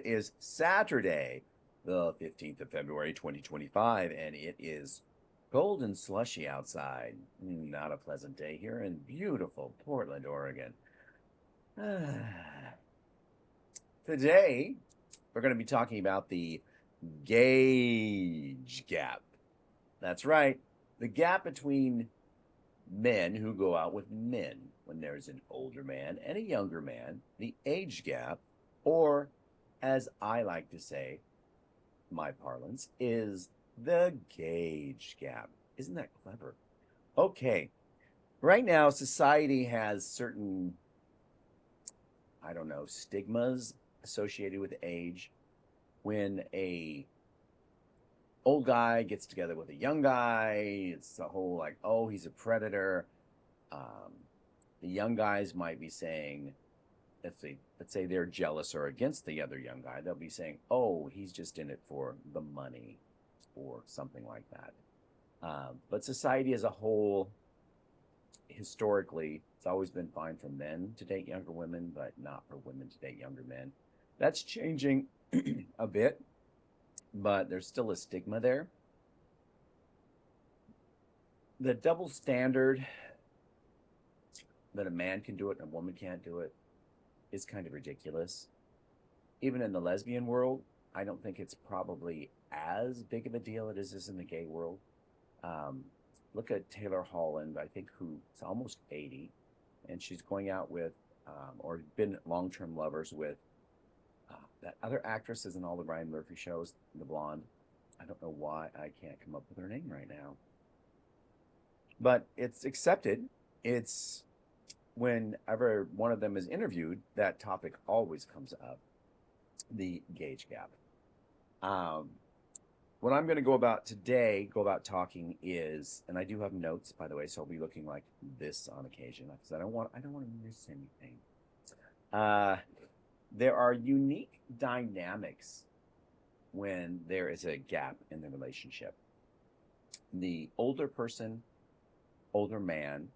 is Saturday, the 15th of February, 2025, and it is cold and slushy outside. Not a pleasant day here in beautiful Portland, Oregon. Today, we're going to be talking about the gauge gap. That's right, the gap between men who go out with men when there's an older man and a younger man, the age gap, or as I like to say, my parlance, is the gauge gap. Isn't that clever? Okay, right now society has certain, I don't know, stigmas associated with age. When a old guy gets together with a young guy, it's the whole like, oh, he's a predator. Um, the young guys might be saying, if they, let's say they're jealous or against the other young guy, they'll be saying, oh, he's just in it for the money or something like that. But society as a whole, historically, it's always been fine for men to date younger women, but not for women to date younger men. That's changing a bit, but there's still a stigma there. The double standard that a man can do it and a woman can't do it is kind of ridiculous. Even in the lesbian world, I don't think it's probably as big of a deal as it is in the gay world. Um, Look at Taylor Holland, I think, who's almost 80, and she's going out with, or been long-term lovers with, that other actress is in all the Ryan Murphy shows, the blonde. I don't know why I can't come up with her name right now. But it's accepted. It's whenever one of them is interviewed, that topic always comes up, the gauge gap. Um, what I'm going to go about talking is, and I do have notes, by the way, so I'll be looking like this on occasion because I don't want to miss anything. Uh, there are unique dynamics when there is a gap in the relationship. The older man,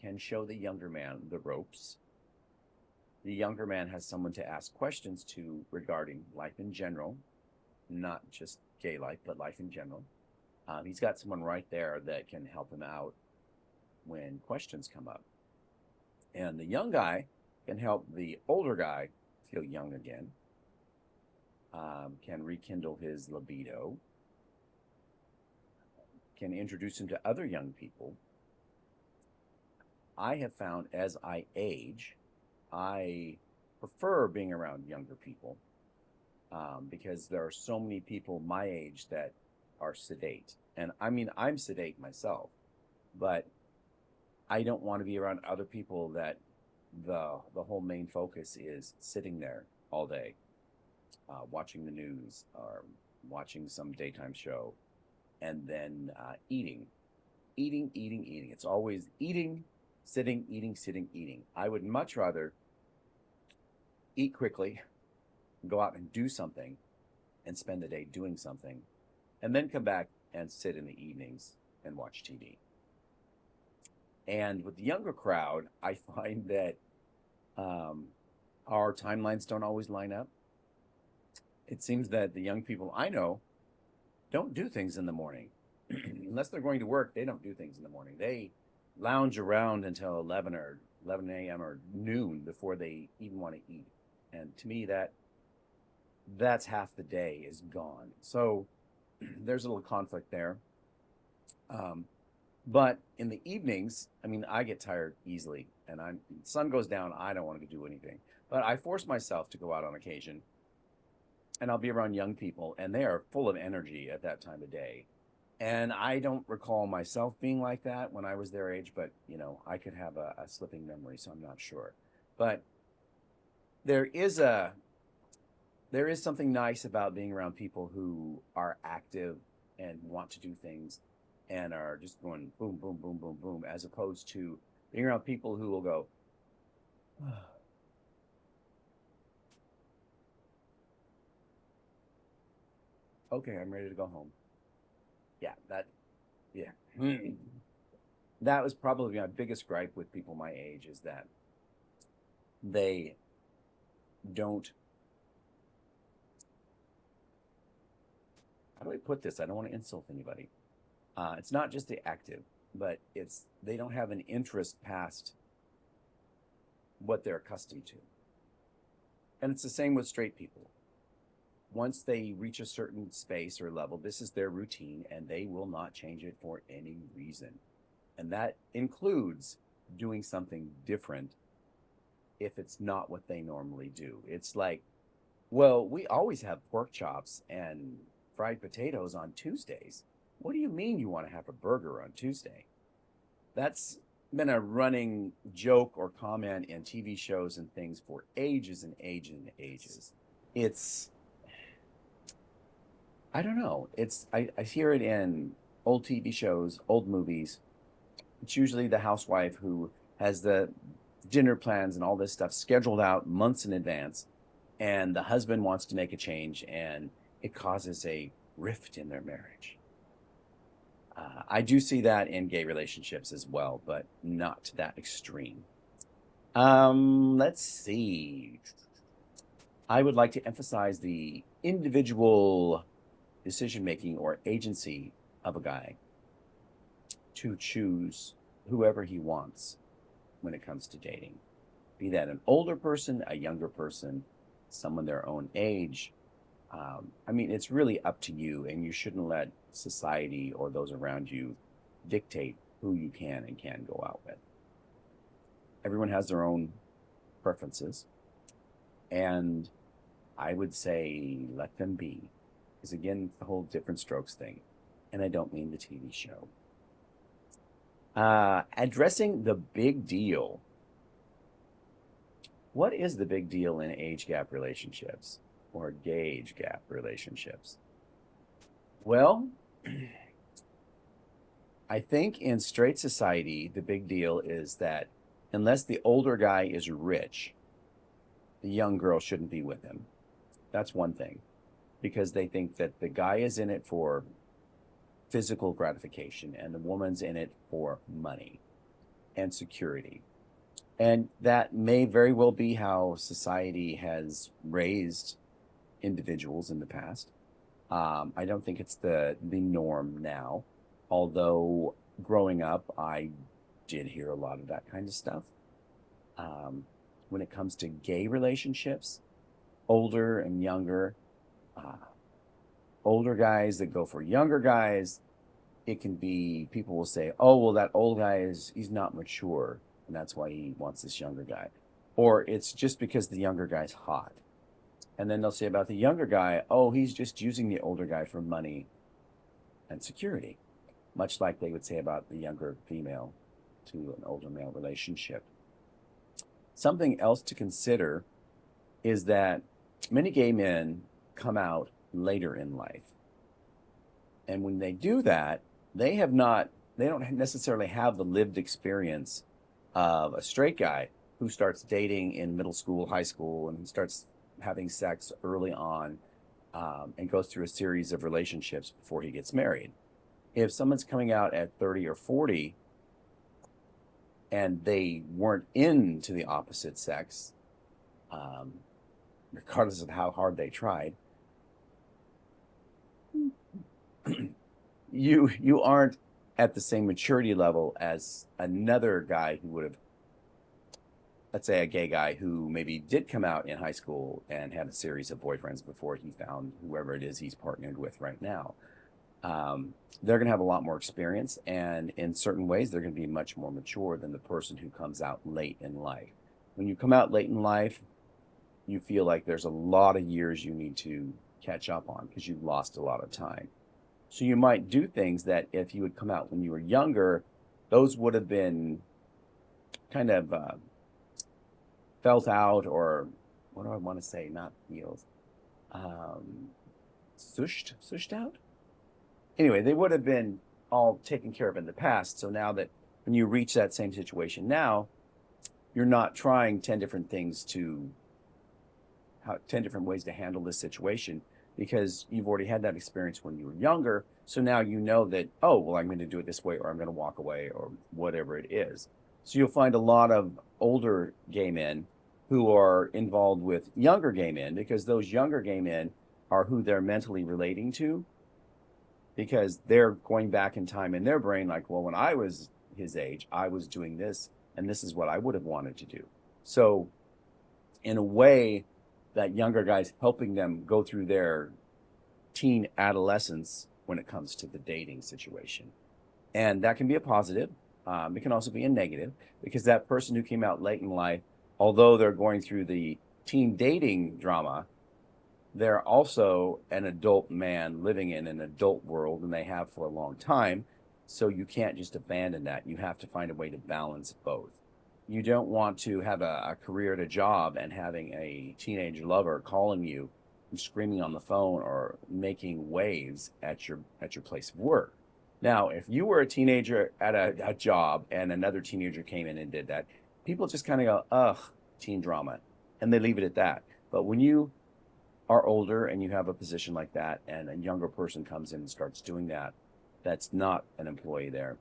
can show the younger man the ropes. The younger man has someone to ask questions to regarding life in general, not just gay life, but life in general. He's got someone right there that can help him out when questions come up. And the young guy can help the older guy feel young again, can rekindle his libido, can introduce him to other young people. I have found as I age, I prefer being around younger people because there are so many people my age that are sedate. And I mean, I'm sedate myself, but I don't want to be around other people that the whole main focus is sitting there all day, watching the news or watching some daytime show, and then eating. It's always eating, sitting, eating. I would much rather eat quickly, go out and do something, and spend the day doing something, and then come back and sit in the evenings and watch TV. And with the younger crowd, I find that um, our timelines don't always line up. It seems that the young people I know don't do things in the morning. Unless they're going to work, they don't do things in the morning. They lounge around until 11 or 11 a.m. or noon before they even want to eat. And to me, that's half the day is gone. So there's a little conflict there. Um, but in the evenings, I mean, I get tired easily, and sun goes down, I don't want to do anything. But I force myself to go out on occasion, and I'll be around young people, and they are full of energy at that time of day. And I don't recall myself being like that when I was their age, but I could have a slipping memory, so I'm not sure. But there is a there is something nice about being around people who are active and want to do things and are just going boom, boom, boom, boom, boom, as opposed to being around people who will go, okay, I'm ready to go home. Yeah, yeah. That was probably my biggest gripe with people my age is that they don't how do I put this? I don't want to insult anybody. It's not just the active, but it's they don't have an interest past what they're accustomed to. And it's the same with straight people. Once they reach a certain space or level, this is their routine and they will not change it for any reason. And that includes doing something different if it's not what they normally do. It's like, well, we always have pork chops and fried potatoes on Tuesdays. What do you mean you want to have a burger on Tuesday? That's been a running joke or comment in TV shows and things for ages and ages and ages. It's, I don't know. I hear it in old TV shows, old movies. It's usually the housewife who has the dinner plans and all this stuff scheduled out months in advance, and the husband wants to make a change, and it causes a rift in their marriage. I do see that in gay relationships as well, but not to that extreme. Let's see. I would like to emphasize the individual decision making or agency of a guy to choose whoever he wants when it comes to dating. Be that an older person, a younger person, someone their own age. I mean, it's really up to you, and you shouldn't let society or those around you dictate who you can and can't go out with. Everyone has their own preferences, and I would say let them be. Because again, it's the whole different strokes thing, and I don't mean the TV show. Addressing the big deal. What is the big deal in age gap relationships or gauge gap relationships? Well, I think in straight society, the big deal is that unless the older guy is rich, the young girl shouldn't be with him. That's one thing, because they think that the guy is in it for physical gratification and the woman's in it for money and security. And that may very well be how society has raised individuals in the past. I don't think it's the norm now, although growing up, I did hear a lot of that kind of stuff. When it comes to gay relationships, older and younger, older guys that go for younger guys, it can be, people will say, oh, well, that old guy he's not mature, and that's why he wants this younger guy. Or it's just because the younger guy's hot. And then they'll say about the younger guy, oh, he's just using the older guy for money and security, much like they would say about the younger female to an older male relationship. Something else to consider is that many gay men come out later in life. And when they do that, they don't necessarily have the lived experience of a straight guy who starts dating in middle school, high school, and starts having sex early on, and goes through a series of relationships before he gets married. If someone's coming out at 30 or 40 and they weren't into the opposite sex, regardless of how hard they tried, you aren't at the same maturity level as another guy who would have, let's say a gay guy who maybe did come out in high school and had a series of boyfriends before he found whoever it is he's partnered with right now. They're going to have a lot more experience, and in certain ways, they're going to be much more mature than the person who comes out late in life. When you come out late in life, you feel like there's a lot of years you need to catch up on because you've lost a lot of time. So you might do things that if you had come out when you were younger, those would have been kind of felt out, or what do I want to say? Not feels, sushed out. Anyway, they would have been all taken care of in the past. So now that when you reach that same situation now, you're not trying 10 different things 10 different ways to handle this situation, because you've already had that experience when you were younger. So now you know that, oh, well, I'm going to do it this way, or I'm going to walk away, or whatever it is. So you'll find a lot of older gay men who are involved with younger gay men, because those younger gay men are who they're mentally relating to. because they're going back in time in their brain like, well, when I was his age, I was doing this, and this is what I would have wanted to do. So in a way, that younger guy's helping them go through their teen adolescence when it comes to the dating situation. And that can be a positive. It can also be a negative, because that person who came out late in life, although they're going through the teen dating drama, they're also an adult man living in an adult world, and they have for a long time. So you can't just abandon that. You have to find a way to balance both. You don't want to have a career at a job and having a teenage lover calling you and screaming on the phone or making waves at your place of work. Now, if you were a teenager at a job and another teenager came in and did that, people just kind of go, ugh, teen drama, and they leave it at that. But when you are older and you have a position like that and a younger person comes in and starts doing that, that's not an employee there,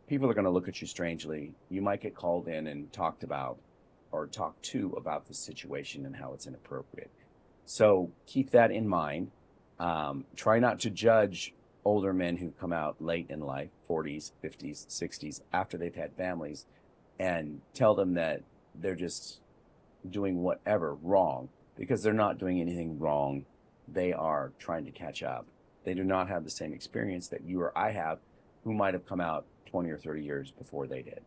people are going to look at you strangely. You might get called in and talked about or talked to about the situation and how it's inappropriate. So keep that in mind. Try not to judge older men who come out late in life, 40s, 50s, 60s, after they've had families, and tell them that they're just doing whatever wrong, because they're not doing anything wrong. They are trying to catch up. They do not have the same experience that you or I have, who might have come out 20 or 30 years before they did.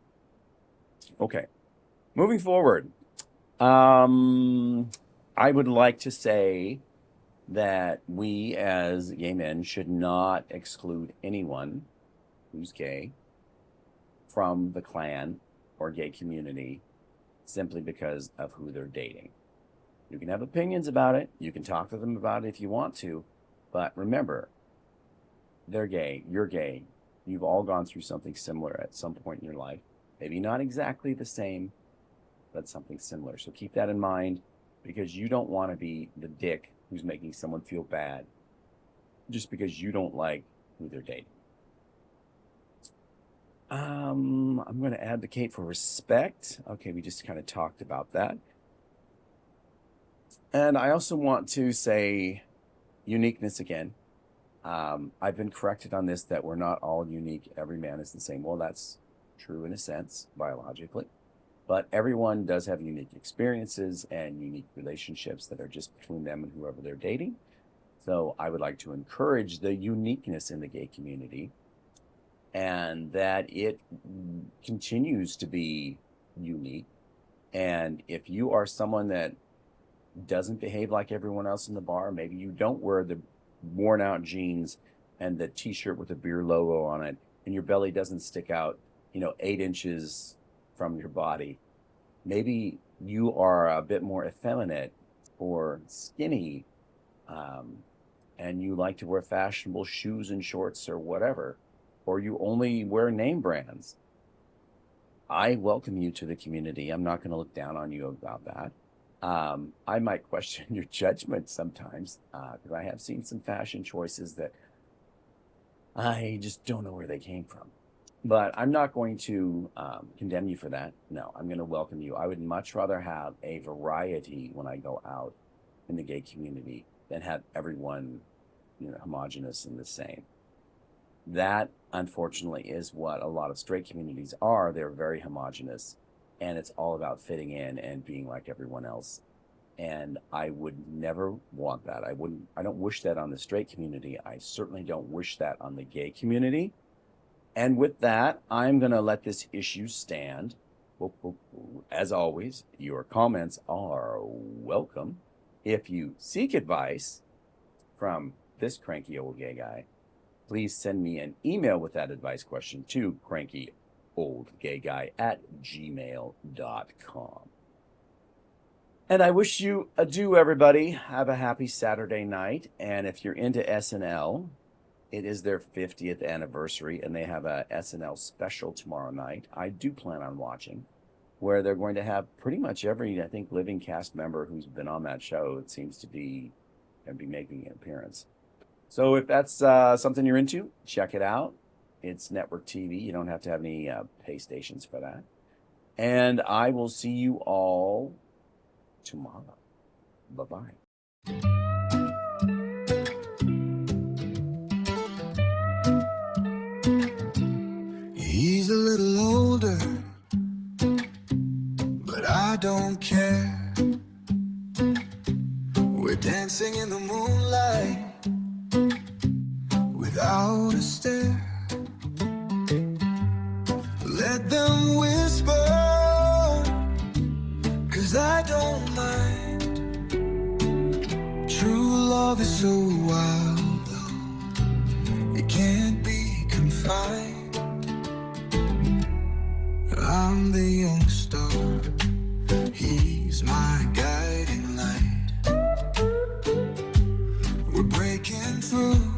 Okay, moving forward. I would like to say that we as gay men should not exclude anyone who's gay from the clan or gay community simply because of who they're dating. You can have opinions about it. You can talk to them about it if you want to. But remember, they're gay. You're gay. You've all gone through something similar at some point in your life. Maybe not exactly the same, but something similar. So keep that in mind, because you don't want to be the dick who's making someone feel bad just because you don't like who they're dating. I'm going to advocate for respect. Okay, we just kind of talked about that. And I also want to say uniqueness again. I've been corrected on this, that we're not all unique. Every man is the same. Well, that's true in a sense, biologically. But everyone does have unique experiences and unique relationships that are just between them and whoever they're dating. So I would like to encourage the uniqueness in the gay community, and that it continues to be unique. And if you are someone that doesn't behave like everyone else in the bar, maybe you don't wear the worn out jeans and the t-shirt with a beer logo on it, and your belly doesn't stick out 8 inches from your body, maybe you are a bit more effeminate or skinny, and you like to wear fashionable shoes and shorts or whatever, or you only wear name brands, I welcome you to the community. I'm not going to look down on you about that. I might question your judgment sometimes, because I have seen some fashion choices that I just don't know where they came from. But I'm not going to condemn you for that. No, I'm going to welcome you. I would much rather have a variety when I go out in the gay community than have everyone, homogenous and the same. That, unfortunately, is what a lot of straight communities are. They're very homogenous, and it's all about fitting in and being like everyone else. And I would never want that. I don't wish that on the straight community. I certainly don't wish that on the gay community. And with that, I'm going to let this issue stand. As always, your comments are welcome. If you seek advice from this cranky old gay guy, please send me an email with that advice question to crankyoldgayguy@gmail.com. And I wish you adieu, everybody. Have a happy Saturday night. And if you're into SNL, it is their 50th anniversary, and they have a SNL special tomorrow night. I do plan on watching, where they're going to have pretty much every, I think, living cast member who's been on that show. It seems to be going to be making an appearance. So if that's something you're into, check it out. It's network TV. You don't have to have any pay stations for that. And I will see you all tomorrow. Bye-bye. in the moonlight without a stare. Let them whisper, 'cause I don't mind. True love is so wild, though it can't be confined. I'm the young star, he's my guiding light. We're breaking through